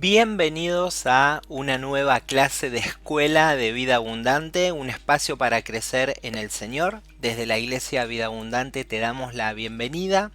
Bienvenidos a una nueva clase de Escuela de Vida Abundante, un espacio para crecer en el Señor. Desde la Iglesia Vida Abundante te damos la bienvenida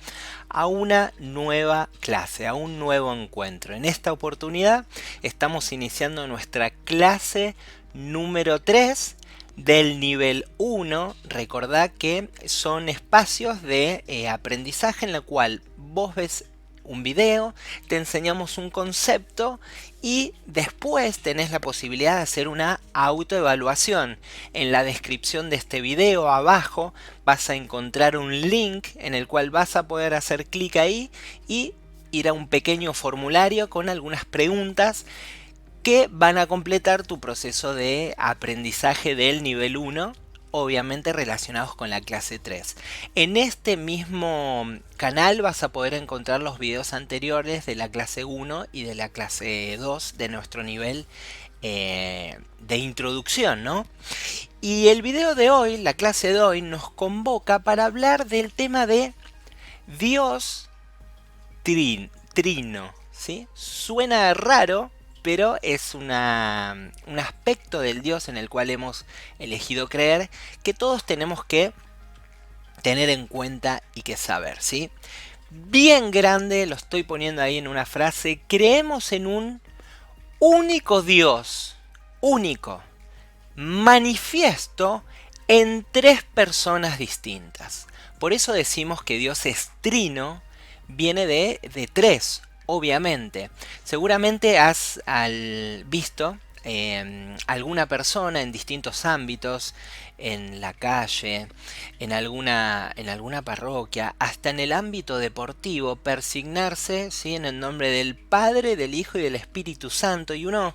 a una nueva clase, a un nuevo encuentro. En esta oportunidad estamos iniciando nuestra clase número 3 del nivel 1. Recordá que son espacios de aprendizaje en la cual vos ves un video, te enseñamos un concepto y después tenés la posibilidad de hacer una autoevaluación. En la descripción de este video abajo vas a encontrar un link en el cual vas a poder hacer clic ahí y ir a un pequeño formulario con algunas preguntas que van a completar tu proceso de aprendizaje del nivel 1, obviamente relacionados con la clase 3. En este mismo canal vas a poder encontrar los videos anteriores de la clase 1 y de la clase 2 de nuestro nivel de introducción, ¿no? Y el video de hoy, la clase de hoy, nos convoca para hablar del tema de Dios Trino, ¿sí? Suena raro, pero es un aspecto del Dios en el cual hemos elegido creer que todos tenemos que tener en cuenta y que saber, ¿sí? Bien grande, lo estoy poniendo ahí en una frase, creemos en un único Dios, único, manifiesto en tres personas distintas. Por eso decimos que Dios es trino, viene de tres, obviamente. Seguramente has visto alguna persona en distintos ámbitos, en la calle, en alguna parroquia, hasta en el ámbito deportivo, persignarse, ¿sí?, en el nombre del Padre, del Hijo y del Espíritu Santo. Y uno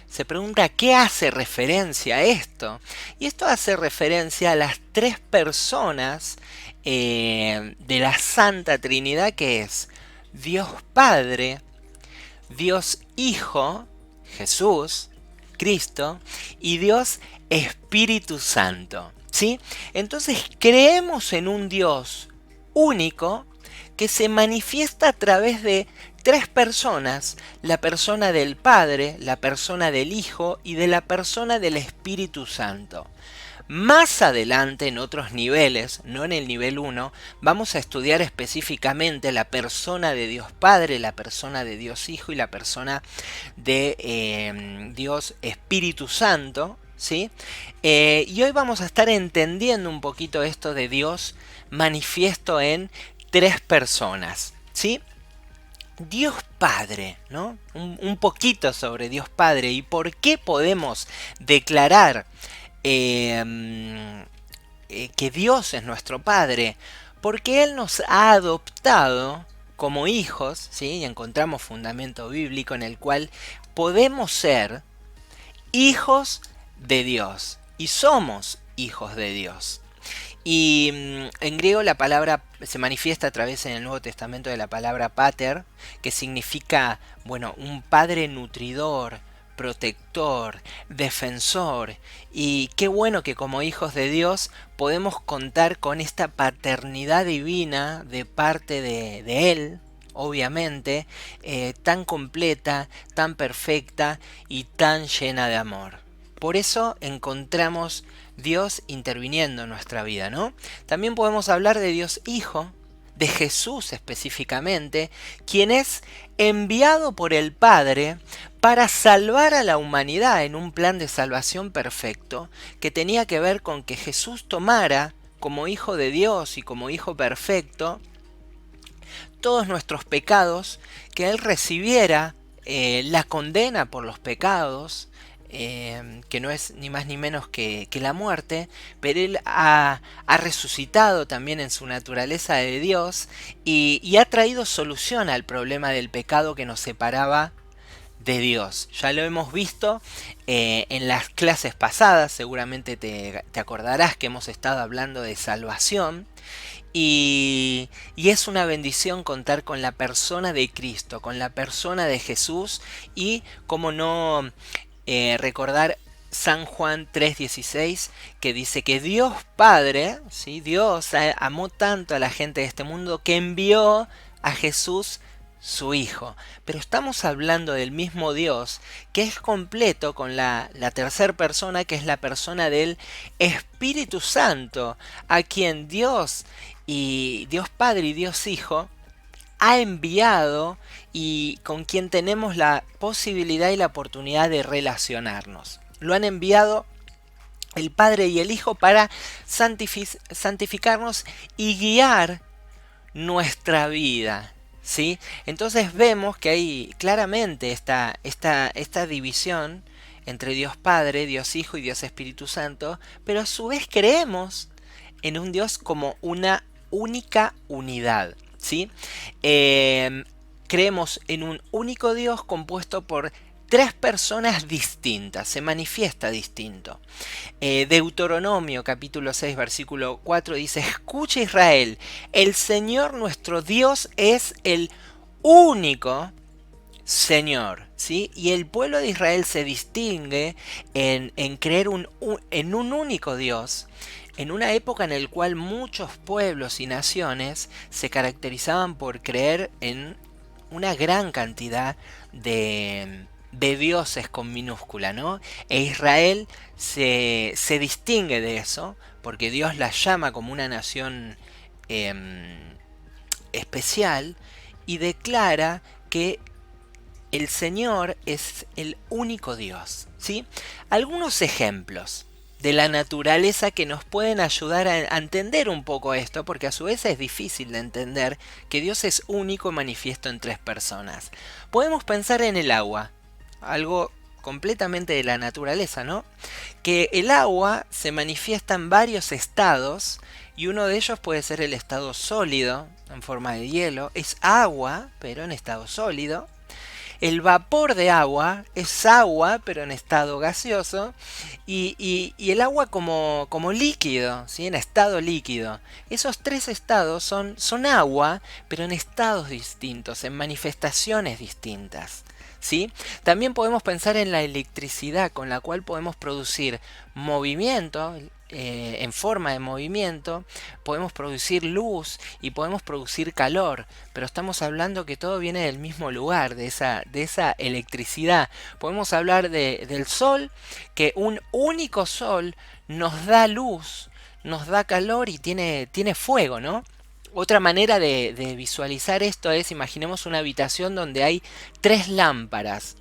se pregunta, ¿qué hace referencia a esto? Y esto hace referencia a las tres personas de la Santa Trinidad, que es Dios Padre, Dios Hijo, Jesús, Cristo, y Dios Espíritu Santo, ¿sí? Entonces creemos en un Dios único que se manifiesta a través de tres personas: la persona del Padre, la persona del Hijo y de la persona del Espíritu Santo. Más adelante, en otros niveles, no en el nivel 1, vamos a estudiar específicamente la persona de Dios Padre, la persona de Dios Hijo y la persona de Dios Espíritu Santo, ¿sí? Y hoy vamos a estar entendiendo un poquito esto de Dios manifiesto en tres personas, ¿sí? Dios Padre, ¿no? Un poquito sobre Dios Padre y por qué podemos declarar que Dios es nuestro Padre, porque Él nos ha adoptado como hijos, ¿sí? Y encontramos fundamento bíblico en el cual podemos ser hijos de Dios y somos hijos de Dios. Y en griego la palabra se manifiesta a través en el Nuevo Testamento de la palabra pater, que significa, bueno, un padre nutridor, protector, defensor. Y qué bueno que como hijos de Dios podemos contar con esta paternidad divina de parte de Él, obviamente, tan completa, tan perfecta y tan llena de amor. Por eso encontramos Dios interviniendo en nuestra vida, ¿no? También podemos hablar de Dios Hijo, de Jesús específicamente, quien es enviado por el Padre para salvar a la humanidad en un plan de salvación perfecto que tenía que ver con que Jesús tomara como Hijo de Dios y como Hijo perfecto todos nuestros pecados, que Él recibiera la condena por los pecados, que no es ni más ni menos que la muerte, pero Él ha resucitado también en su naturaleza de Dios y ha traído solución al problema del pecado que nos separaba de Dios. Ya lo hemos visto en las clases pasadas, seguramente te acordarás que hemos estado hablando de salvación. Y es una bendición contar con la persona de Cristo, con la persona de Jesús y, como no, recordar San Juan 3:16, que dice que Dios Padre, ¿sí? Dios amó tanto a la gente de este mundo que envió a Jesús su Hijo. Pero estamos hablando del mismo Dios que es completo con la tercera persona, que es la persona del Espíritu Santo, a quien Dios y Dios Padre y Dios Hijo ha enviado y con quien tenemos la posibilidad y la oportunidad de relacionarnos. Lo han enviado el Padre y el Hijo para santificarnos y guiar nuestra vida. ¿Sí? Entonces vemos que hay claramente esta división entre Dios Padre, Dios Hijo y Dios Espíritu Santo, pero a su vez creemos en un Dios como una única unidad. ¿Sí? Creemos en un único Dios compuesto por tres personas distintas, se manifiesta distinto. Deuteronomio capítulo 6 versículo 4 dice: escucha Israel, el Señor nuestro Dios es el único Señor. ¿Sí? Y el pueblo de Israel se distingue en creer en un único Dios, en una época en la cual muchos pueblos y naciones se caracterizaban por creer en una gran cantidad de dioses con minúscula, ¿no? E Israel se distingue de eso, porque Dios la llama como una nación especial y declara que el Señor es el único Dios. ¿Sí? Algunos ejemplos de la naturaleza que nos pueden ayudar a entender un poco esto, porque a su vez es difícil de entender que Dios es único y manifiesto en tres personas. Podemos pensar en el agua, algo completamente de la naturaleza, ¿no? Que el agua se manifiesta en varios estados y uno de ellos puede ser el estado sólido, en forma de hielo. Es agua, pero en estado sólido. El vapor de agua es agua, pero en estado gaseoso. Y el agua como líquido, ¿sí? En estado líquido. Esos tres estados son agua, pero en estados distintos, en manifestaciones distintas. ¿Sí? También podemos pensar en la electricidad, con la cual podemos producir movimiento, en forma de movimiento, podemos producir luz y podemos producir calor, pero estamos hablando que todo viene del mismo lugar, de esa electricidad. Podemos hablar del sol, que un único sol nos da luz, nos da calor y tiene fuego, ¿no? Otra manera de visualizar esto es: imaginemos una habitación donde hay tres lámparas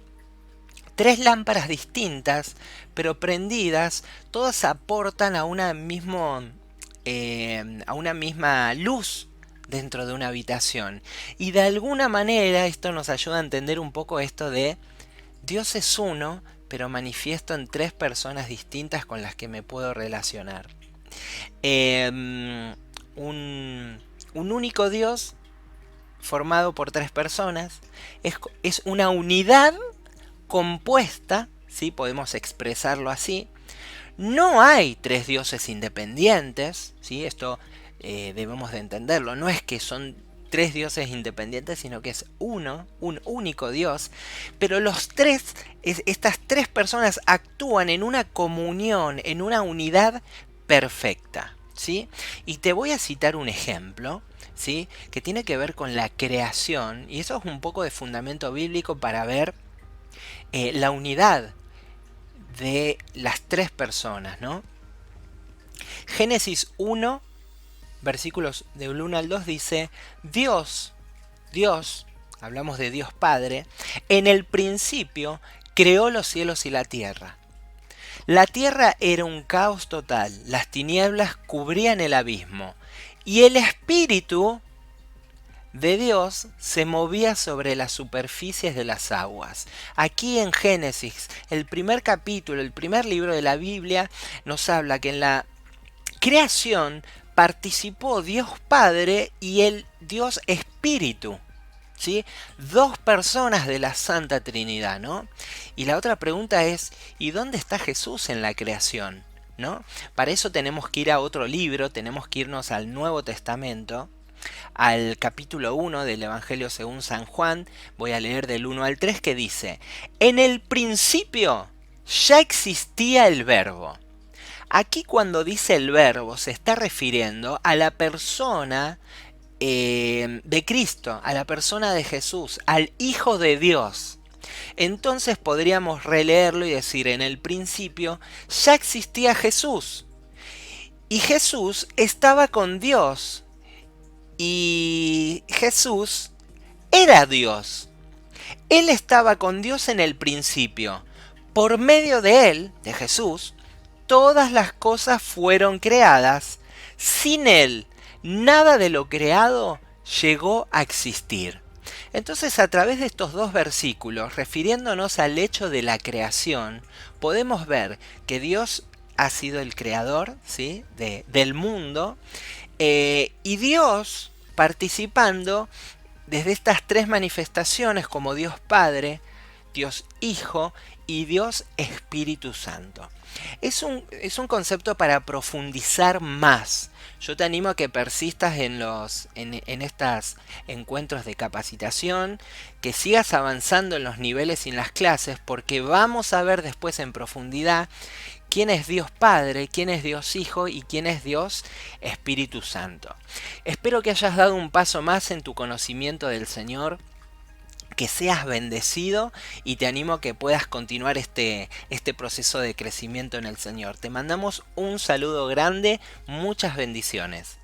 distintas, pero prendidas, todas aportan a a una misma luz dentro de una habitación. Y de alguna manera esto nos ayuda a entender un poco esto de Dios es uno, pero manifiesto en tres personas distintas con las que me puedo relacionar. Un único Dios formado por tres personas es una unidad compuesta, ¿sí? Podemos expresarlo así. No hay tres dioses independientes, ¿sí? Esto debemos de entenderlo. No es que son tres dioses independientes, sino que es un único Dios. Pero estas tres personas actúan en una comunión, en una unidad perfecta. ¿Sí? Y te voy a citar un ejemplo, ¿sí? Que tiene que ver con la creación, y eso es un poco de fundamento bíblico para ver la unidad de las tres personas, ¿no? Génesis 1, versículos del 1 al 2 dice: Dios, hablamos de Dios Padre, en el principio creó los cielos y la tierra. La tierra era un caos total, las tinieblas cubrían el abismo, y el Espíritu de Dios se movía sobre las superficies de las aguas. Aquí en Génesis, el primer capítulo, el primer libro de la Biblia, nos habla que en la creación participó Dios Padre y el Dios Espíritu. ¿Sí? Dos personas de la Santa Trinidad, ¿no? Y la otra pregunta es: ¿y dónde está Jesús en la creación? ¿No? Para eso tenemos que ir a otro libro, tenemos que irnos al Nuevo Testamento, al capítulo 1 del Evangelio según San Juan. Voy a leer del 1 al 3, que dice: en el principio ya existía el Verbo. Aquí, cuando dice el Verbo, se está refiriendo a la persona de Cristo, a la persona de Jesús, al Hijo de Dios, entonces podríamos releerlo y decir, en el principio ya existía Jesús. Y Jesús estaba con Dios. Y Jesús era Dios. Él estaba con Dios en el principio. Por medio de él, de Jesús, todas las cosas fueron creadas. Sin él, nada de lo creado llegó a existir. Entonces, a través de estos dos versículos, refiriéndonos al hecho de la creación, podemos ver que Dios ha sido el creador, ¿sí?, del mundo, y Dios participando desde estas tres manifestaciones como Dios Padre, Dios Hijo y Dios Espíritu Santo. Es un concepto para profundizar más. Yo te animo a que persistas en estos encuentros de capacitación, que sigas avanzando en los niveles y en las clases, porque vamos a ver después en profundidad quién es Dios Padre, quién es Dios Hijo y quién es Dios Espíritu Santo. Espero que hayas dado un paso más en tu conocimiento del Señor, que seas bendecido y te animo a que puedas continuar este proceso de crecimiento en el Señor. Te mandamos un saludo grande, muchas bendiciones.